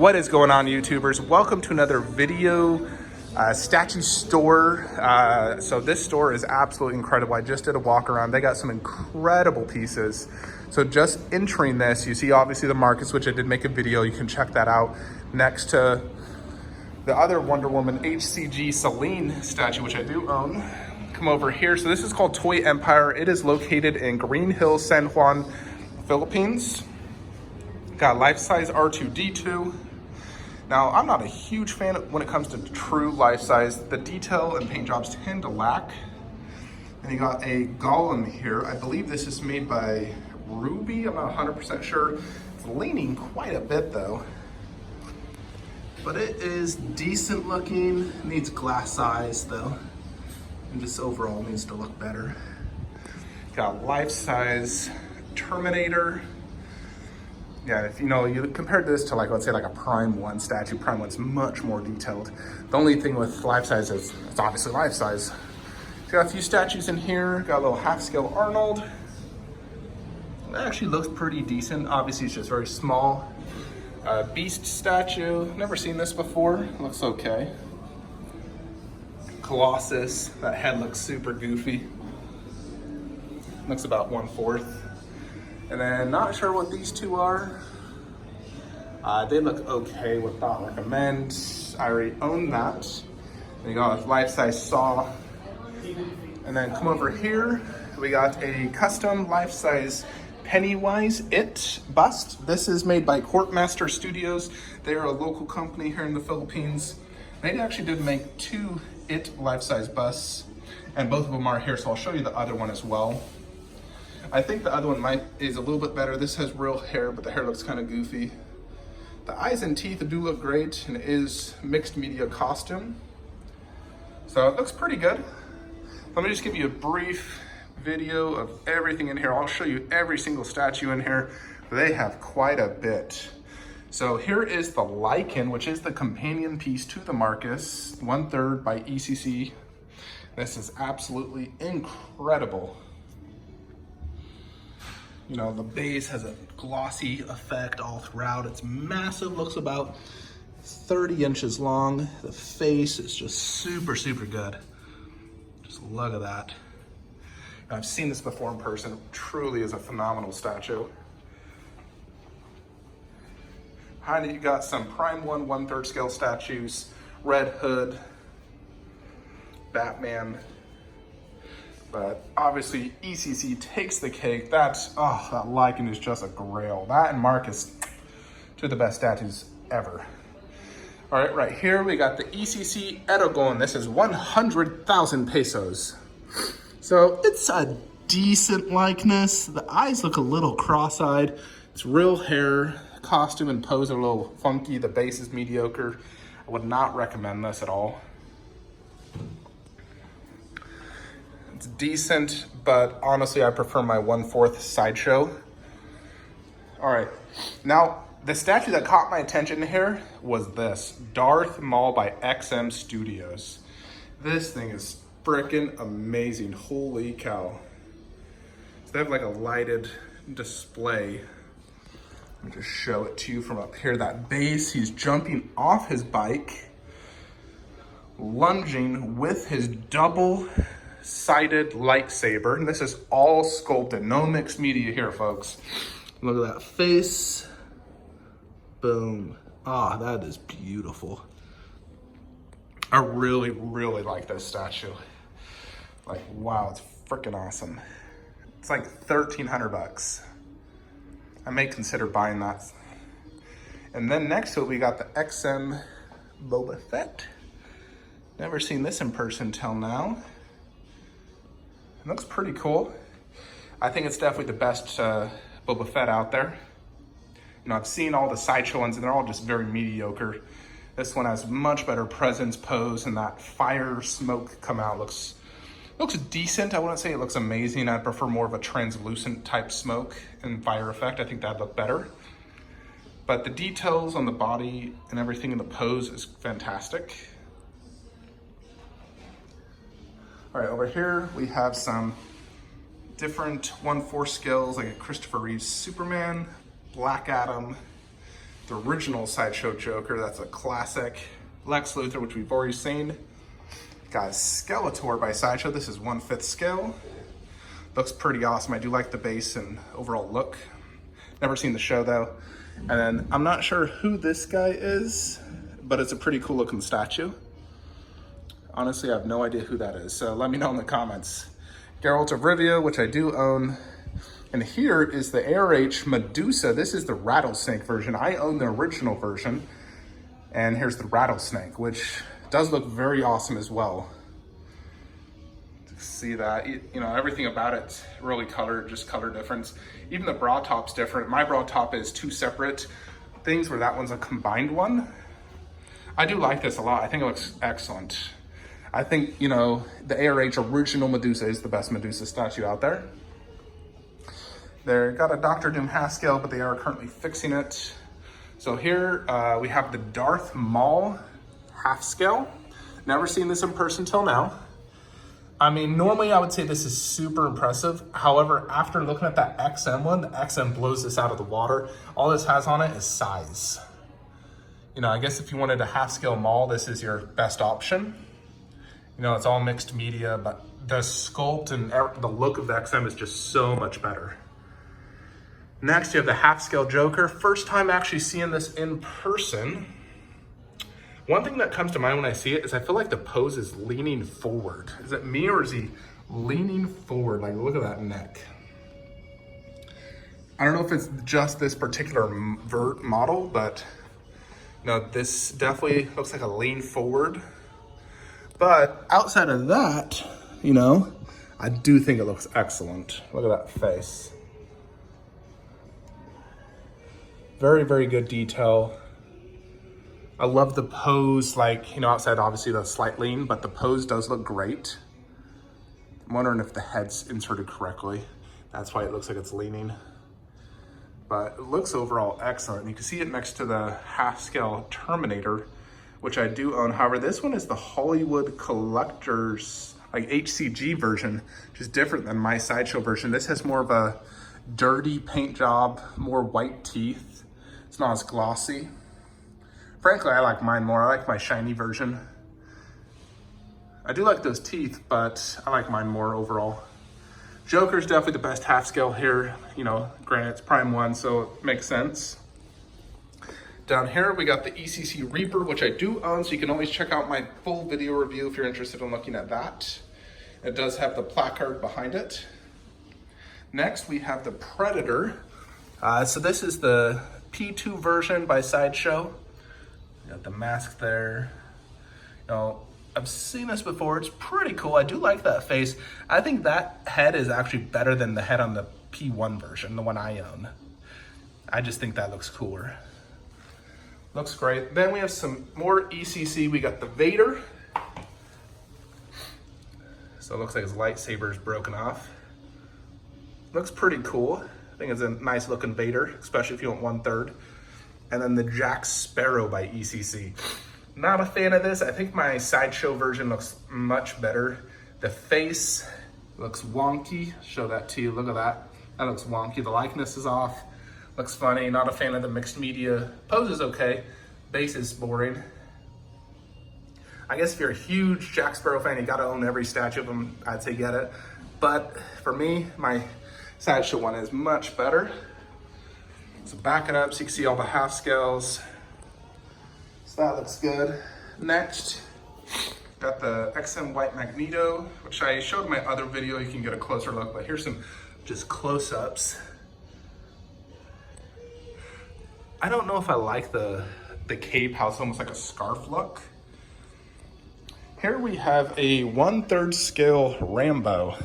What is going on, YouTubers? Welcome to another video statue store. So this store is absolutely incredible. I just did a walk around. They got some incredible pieces. So just entering this, you see obviously the markets, which I did make a video. You can check that out next to the other Wonder Woman HCG Celine statue, which I do own. Come over here. So this is called Toy Empire. It is located in Greenhills, San Juan, Philippines. Got life-size R2-D2. Now, I'm not a huge fan when it comes to true life-size. The detail and paint jobs tend to lack. And you got a Goblin here. I believe this is made by Ruby. I'm not 100% sure. It's leaning quite a bit though. But it is decent looking. Needs glass size though. And just overall needs to look better. Got life-size Terminator. Yeah, if you know, you compared this to like, let's say like a Prime 1 statue, Prime 1's much more detailed. The only thing with life size is it's obviously life size. So got a few statues in here, got a little half scale Arnold. That actually looks pretty decent. Obviously it's just very small. Beast statue, never seen this before, looks okay. Colossus, that head looks super goofy. Looks about 1/4. And then not sure what these two are. They look okay, would not recommend. I already own that. And you got a life-size Saw. And then come over here, we got a custom life-size Pennywise It bust. This is made by Courtmaster Studios. They are a local company here in the Philippines. They actually did make 2 It life-size busts, and both of them are here, so I'll show you the other one as well. I think the other one is a little bit better. This has real hair, but the hair looks kind of goofy. The eyes and teeth do look great, and it is mixed media costume. So it looks pretty good. Let me just give you a brief video of everything in here. I'll show you every single statue in here. They have quite a bit. So here is the Lichen, which is the companion piece to the Marcus, 1/3 by ECC. This is absolutely incredible. You know, the base has a glossy effect all throughout. It's massive, looks about 30 inches long. The face is just super, super good. Just look at that. I've seen this before in person. It truly is a phenomenal statue. Behind it, you got some Prime 1 1/3 scale statues, Red Hood, Batman. But obviously ECC takes the cake. That Lichen is just a grail. That and Marcus, 2 of the best statues ever. All right, right here we got the ECC Edible, and this is 100,000 pesos. So it's a decent likeness. The eyes look a little cross-eyed. It's real hair. Costume and pose are a little funky. The base is mediocre. I would not recommend this at all. It's decent, but honestly, I prefer my 1/4 Sideshow. All right, now the statue that caught my attention here was this, Darth Maul by XM Studios. This thing is freaking amazing, holy cow. So they have like a lighted display. Let me just show it to you from up here. That base, he's jumping off his bike, lunging with his double-sided lightsaber. And this is all sculpted, no mixed media here, folks. Look at that face. Boom. Ah, that is beautiful. I really, really like this statue. Like, wow, it's freaking awesome. It's like 1,300 bucks. I may consider buying that. And then next to it, we got the XM Boba Fett. Never seen this in person till now. It looks pretty cool. I think it's definitely the best Boba Fett out there. You know, I've seen all the Sideshow ones and they're all just very mediocre. This one has much better presence, pose, and that fire smoke come out looks decent. I wouldn't say it looks amazing. I'd prefer more of a translucent type smoke and fire effect. I think that'd look better. But the details on the body and everything in the pose is fantastic. All right, over here we have some different 1/4 scales, like a Christopher Reeve Superman, Black Adam, the original Sideshow Joker. That's a classic. Lex Luthor, which we've already seen. Got Skeletor by Sideshow. This is 1/5 scale. Looks pretty awesome. I do like the base and overall look. Never seen the show though. And then I'm not sure who this guy is, but it's a pretty cool looking statue. Honestly, I have no idea who that is, so let me know in the comments. Geralt of Rivia, which I do own. And here is the H Medusa. This is the rattlesnake version. I own the original version. And here's the rattlesnake, which does look very awesome as well. See that, you know, everything about it really colored, just color difference. Even the bra top's different. My bra top is two separate things where that one's a combined one. I do like this a lot. I think it looks excellent. I think, you know, the ARH original Medusa is the best Medusa statue out there. They got a Dr. Doom half scale, but they are currently fixing it. So here we have the Darth Maul half scale. Never seen this in person till now. I mean, normally I would say this is super impressive. However, after looking at that XM one, the XM blows this out of the water. All this has on it is size. You know, I guess if you wanted a half scale Maul, this is your best option. You know, it's all mixed media, but the sculpt and the look of the XM is just so much better. Next, you have the half scale Joker. First time actually seeing this in person. One thing that comes to mind when I see it is I feel like the pose is leaning forward. Is it me or is he leaning forward? Like, look at that neck. I don't know if it's just this particular model, but no, this definitely looks like a lean forward. But outside of that, you know, I do think it looks excellent. Look at that face. Very, very good detail. I love the pose, like, you know, outside obviously the slight lean, but the pose does look great. I'm wondering if the head's inserted correctly. That's why it looks like it's leaning. But it looks overall excellent. You can see it next to the half scale Terminator, which I do own. However, this one is the Hollywood Collector's, like HCG version, which is different than my Sideshow version. This has more of a dirty paint job, more white teeth. It's not as glossy. Frankly, I like mine more. I like my shiny version. I do like those teeth, but I like mine more overall. Joker's definitely the best half scale here. You know, granted it's Prime 1, so it makes sense. Down here, we got the ECC Reaper, which I do own, so you can always check out my full video review if you're interested in looking at that. It does have the placard behind it. Next, we have the Predator. So this is the P2 version by Sideshow. Got the mask there. You know, I've seen this before. It's pretty cool. I do like that face. I think that head is actually better than the head on the P1 version, the one I own. I just think that looks cooler. Looks great. Then we have some more ECC. We got the Vader. So it looks like his lightsaber is broken off. Looks pretty cool. I think it's a nice looking Vader, especially if you want 1/3. And then the Jack Sparrow by ECC. Not a fan of this. I think my Sideshow version looks much better. The face looks wonky. Show that to you. Look at that. That looks wonky. The likeness is off. Looks funny. Not a fan of the mixed media. Pose is okay. Base is boring. I guess if you're a huge Jack Sparrow fan, you gotta own every statue of him. I'd say get it. But for me, my Sideshow one is much better. So back it up so you can see all the half scales. So that looks good. Next, got the XM White Magneto, which I showed in my other video. You can get a closer look, but here's some just close-ups. I don't know if I like the cape, how it's almost like a scarf look. Here we have a 1/3 scale Rambo.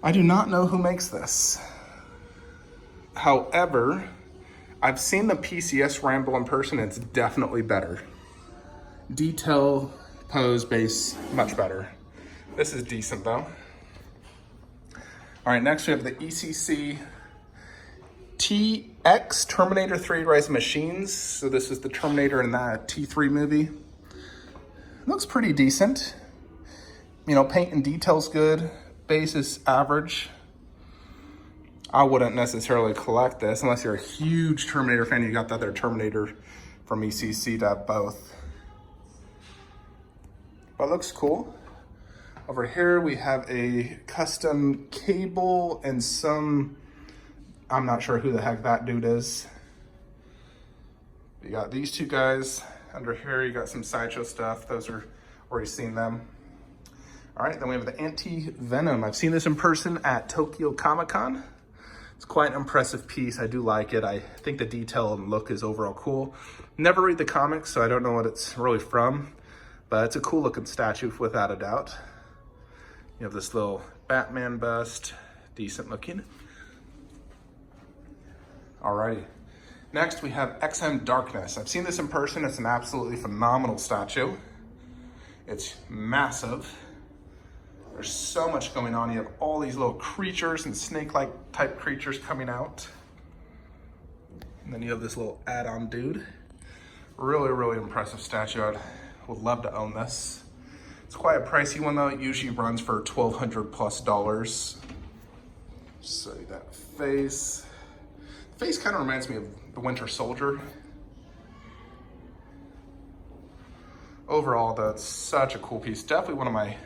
I do not know who makes this. However, I've seen the PCS Rambo in person. It's definitely better. Detail, pose, base, much better. This is decent though. All right, next we have the ECC TX Terminator 3 Rise of Machines. So this is the Terminator in that T3 movie. Looks pretty decent. You know, paint and detail's good. Base is average. I wouldn't necessarily collect this unless you're a huge Terminator fan. You got the other Terminator from ECC to have both. But it looks cool. Over here we have a custom cable and some, I'm not sure who the heck that dude is. You got these two guys. Under here you got some Sideshow stuff. Those are already seen them. All right, then we have the AntiVenom. I've seen this in person at Tokyo Comic-Con. It's quite an impressive piece. I do like it. I think the detail and look is overall cool. Never read the comics, so I don't know what it's really from, but it's a cool looking statue without a doubt. You have this little Batman bust, decent looking. Alrighty. Next we have XM Darkness. I've seen this in person. It's an absolutely phenomenal statue. It's massive. There's so much going on. You have all these little creatures and snake-like type creatures coming out. And then you have this little add-on dude. Really, really impressive statue. I would love to own this. It's quite a pricey one though. It usually runs for $1,200 plus. So that face. The face kind of reminds me of the Winter Soldier. Overall, that's such a cool piece. Definitely one of my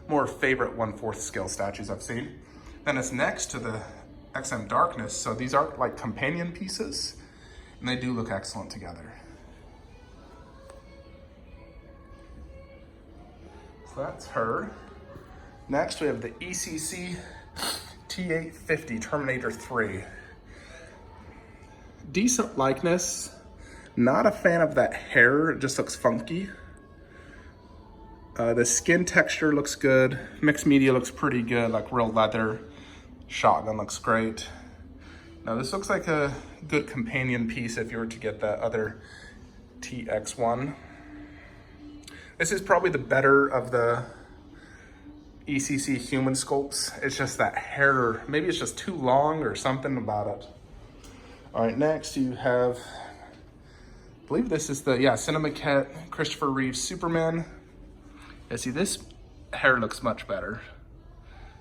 more favorite 1/4 scale statues I've seen. Then it's next to the XM Darkness. So these aren't like companion pieces, and they do look excellent together. So that's her. Next we have the ECC T850 Terminator 3. Decent likeness. Not a fan of that hair, it just looks funky. The skin texture looks good. Mixed media looks pretty good, like real leather. Shotgun looks great. Now this looks like a good companion piece if you were to get that other TX1. This is probably the better of the ECC human sculpts. It's just that hair, maybe it's just too long or something about it. All right, next you have, I believe this is the, Cinemaquette Christopher Reeve Superman. Yeah, see, this hair looks much better.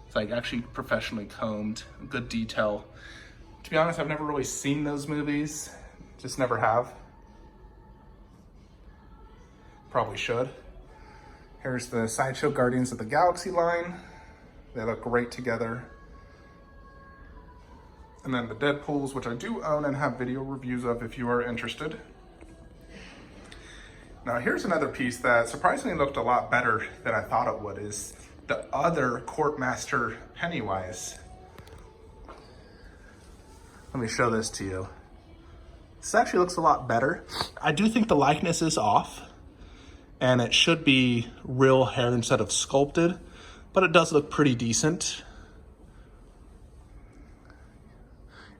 It's like actually professionally combed, good detail. To be honest, I've never really seen those movies, just never have. Probably should. Here's the Sideshow Guardians of the Galaxy line. They look great together. And then the Deadpools, which I do own and have video reviews of if you are interested. Now here's another piece that surprisingly looked a lot better than I thought it would, is the other Courtmaster Pennywise. Let me show this to you. This actually looks a lot better. I do think the likeness is off, and it should be real hair instead of sculpted, but it does look pretty decent.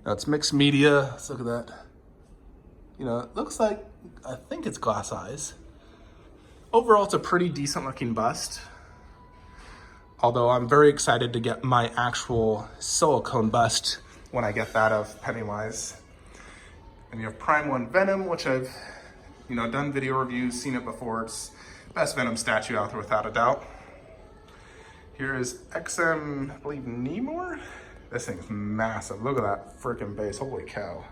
Now it's mixed media. Let's look at that. You know, it looks like, I think it's glass eyes. Overall, it's a pretty decent looking bust. Although I'm very excited to get my actual silicone bust when I get that of Pennywise. And you have Prime 1 Venom, which I've, done video reviews, seen it before. It's best Venom statue out there without a doubt. Here is XM, I believe, Namor. This thing's massive. Look at that freaking base. Holy cow.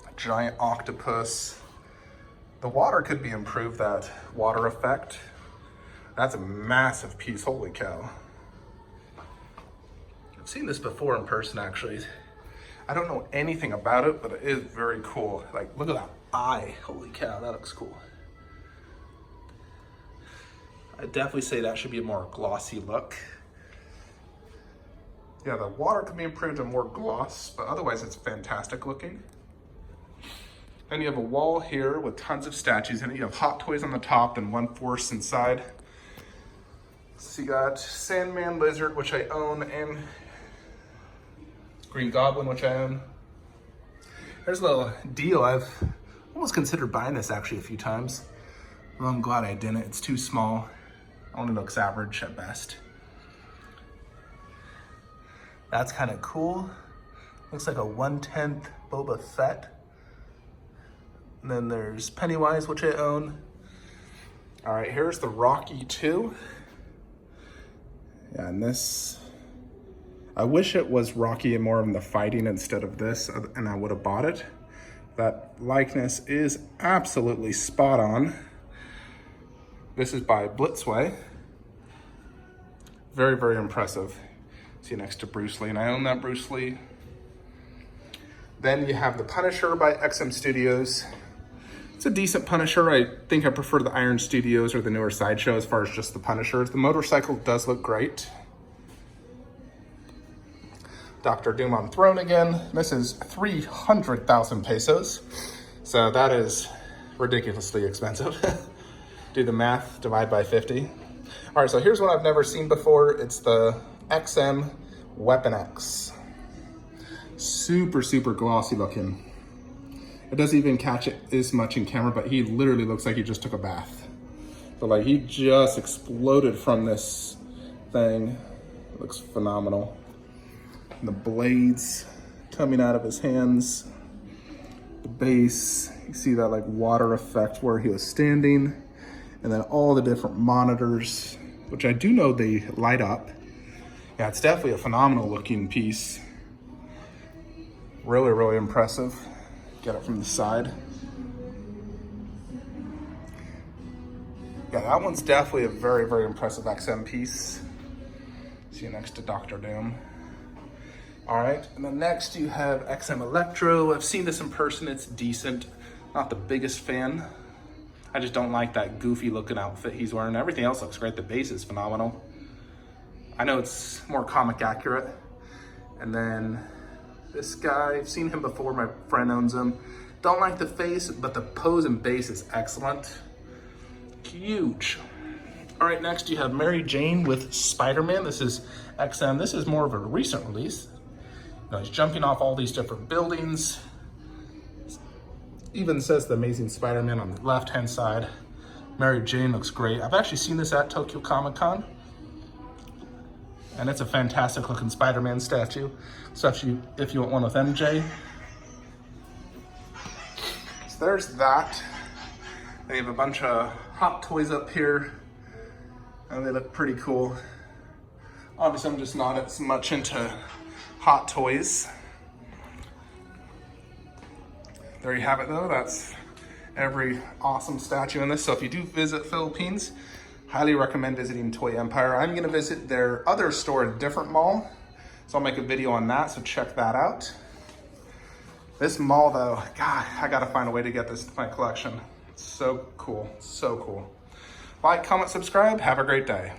A giant octopus. The water could be improved, that water effect. That's a massive piece. Holy cow. I've seen this before in person, actually. I don't know anything about it, but it is very cool. Like, look at that eye. Holy cow, that looks cool. I'd definitely say that should be a more glossy look. Yeah, the water can be improved to more gloss, but otherwise it's fantastic looking. Then you have a wall here with tons of statues in it. You have Hot Toys on the top and One Force inside. So you got Sandman, Lizard, which I own, and Green Goblin, which I own. There's a little deal. I've almost considered buying this actually a few times. Well, I'm glad I didn't. It's too small. Only looks average at best. That's kind of cool. Looks like a 1/10 Boba Fett. And then there's Pennywise, which I own. All right, here's the Rocky 2. Yeah, and this, I wish it was Rocky and more in the fighting instead of this, and I would have bought it. That likeness is absolutely spot on. This is by Blitzway. Very, very impressive. See next to Bruce Lee, and I own that Bruce Lee. Then you have the Punisher by XM Studios. It's a decent Punisher. I think I prefer the Iron Studios or the newer Sideshow as far as just the Punisher. The motorcycle does look great. Dr. Doom on Throne again. This is 300,000 pesos. So that is ridiculously expensive. Do the math, divide by 50. All right, so here's one I've never seen before. It's the XM Weapon X. Super, super glossy looking. It doesn't even catch it as much in camera, but he literally looks like he just took a bath. But like he just exploded from this thing. It looks phenomenal. And the blades coming out of his hands. The base, you see that like water effect where he was standing. And then all the different monitors, which I do know they light up. Yeah, it's definitely a phenomenal looking piece. Really, really impressive. Get it from the side. Yeah, that one's definitely a very, very impressive XM piece. See you next to Dr. Doom. All right, and then next you have XM Electro. I've seen this in person, it's decent. Not the biggest fan. I just don't like that goofy looking outfit he's wearing. Everything else looks great. The base is phenomenal. I know it's more comic accurate. And then this guy, I've seen him before, my friend owns him. Don't like the face, but the pose and base is excellent. Huge. All right, next you have Mary Jane with SpiderMan. This is XM. This is more of a recent release. You know, he's jumping off all these different buildings. Even says the Amazing Spider-Man on the left-hand side. Mary Jane looks great. I've actually seen this at Tokyo Comic Con. And it's a fantastic looking Spider-Man statue. Especially if you want one with MJ. So there's that. They have a bunch of Hot Toys up here. And they look pretty cool. Obviously I'm just not as much into Hot Toys. There you have it though. That's every awesome statue in this. So if you do visit Philippines, highly recommend visiting Toy Empire. I'm gonna visit their other store in a different mall. So I'll make a video on that, so check that out. This mall though, God, I gotta find a way to get this to my collection. It's so cool, so cool. Like, comment, subscribe, have a great day.